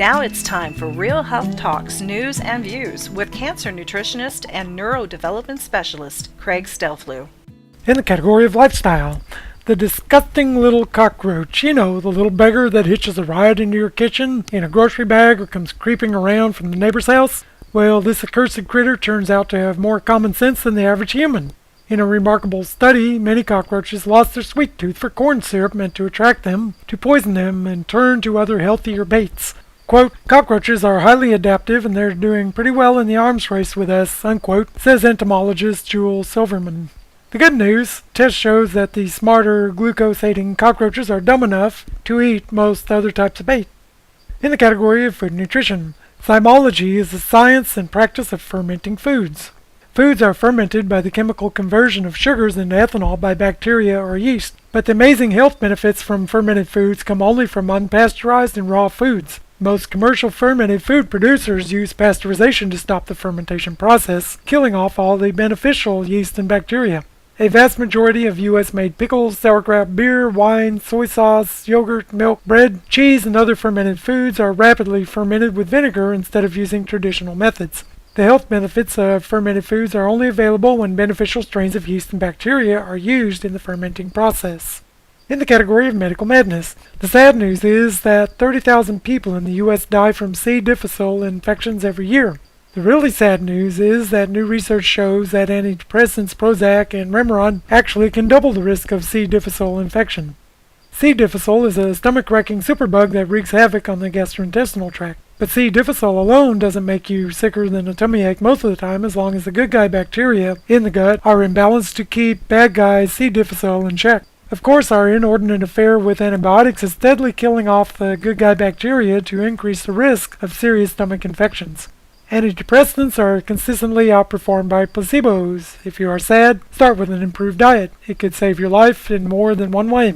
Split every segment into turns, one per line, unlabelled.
Now it's time for Real Health Talks News and Views with cancer nutritionist and neurodevelopment specialist Craig Stelflew.
In the category of lifestyle, the disgusting little cockroach, the little beggar that hitches a ride into your kitchen in a grocery bag or comes creeping around from the neighbor's house. Well, this accursed critter turns out to have more common sense than the average human. In a remarkable study, many cockroaches lost their sweet tooth for corn syrup meant to attract them, to poison them, and turn to other healthier baits. Quote, cockroaches are highly adaptive and they're doing pretty well in the arms race with us, unquote, says entomologist Jewel Silverman. The good news, test shows that the smarter glucose-hating cockroaches are dumb enough to eat most other types of bait. In the category of food nutrition, zymology is the science and practice of fermenting foods. Foods are fermented by the chemical conversion of sugars into ethanol by bacteria or yeast, but the amazing health benefits from fermented foods come only from unpasteurized and raw foods. Most commercial fermented food producers use pasteurization to stop the fermentation process, killing off all the beneficial yeast and bacteria. A vast majority of U.S.-made pickles, sauerkraut, beer, wine, soy sauce, yogurt, milk, bread, cheese, and other fermented foods are rapidly fermented with vinegar instead of using traditional methods. The health benefits of fermented foods are only available when beneficial strains of yeast and bacteria are used in the fermenting process. In the category of medical madness, the sad news is that 30,000 people in the U.S. die from C-difficile infections every year. The really sad news is that new research shows that antidepressants Prozac and Remeron actually can double the risk of C-difficile infection. C-difficile is a stomach-wrecking superbug that wreaks havoc on the gastrointestinal tract. But C-difficile alone doesn't make you sicker than a tummy ache most of the time as long as the good guy bacteria in the gut are imbalanced to keep bad guy C-difficile in check. Of course, our inordinate affair with antibiotics is steadily killing off the good guy bacteria to increase the risk of serious stomach infections. Antidepressants are consistently outperformed by placebos. If you are sad, start with an improved diet. It could save your life in more than one way.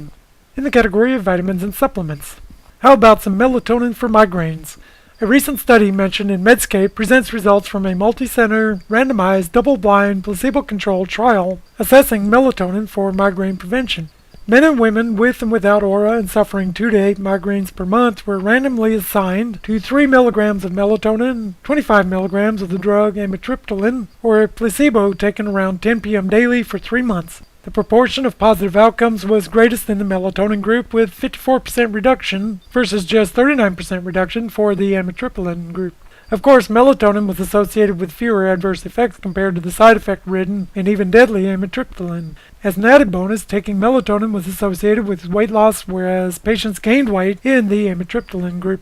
In the category of vitamins and supplements, how about some melatonin for migraines? A recent study mentioned in Medscape presents results from a multi-center, randomized, double-blind, placebo-controlled trial assessing melatonin for migraine prevention. Men and women with and without aura and suffering 2 to 8 migraines per month were randomly assigned to 3 milligrams of melatonin, 25 milligrams of the drug amitriptyline, or a placebo taken around 10 p.m. daily for 3 months. The proportion of positive outcomes was greatest in the melatonin group with 54% reduction versus just 39% reduction for the amitriptyline group. Of course, melatonin was associated with fewer adverse effects compared to the side effect-ridden and even deadly amitriptyline. As an added bonus, taking melatonin was associated with weight loss, whereas patients gained weight in the amitriptyline group.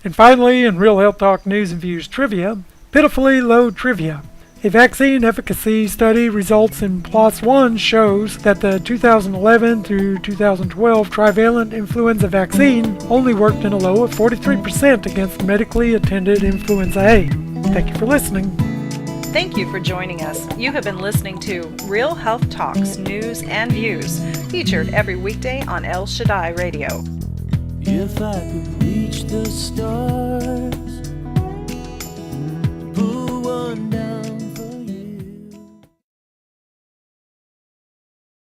And finally, in Real Health Talk News and Views trivia, pitifully low trivia. A vaccine efficacy study results in PLOS ONE shows that the 2011 through 2012 trivalent influenza vaccine only worked in a low of 43% against medically attended influenza A. Thank you for listening.
Thank you for joining us. You have been listening to Real Health Talks News and Views, featured every weekday on El Shaddai Radio.
If I could reach the stars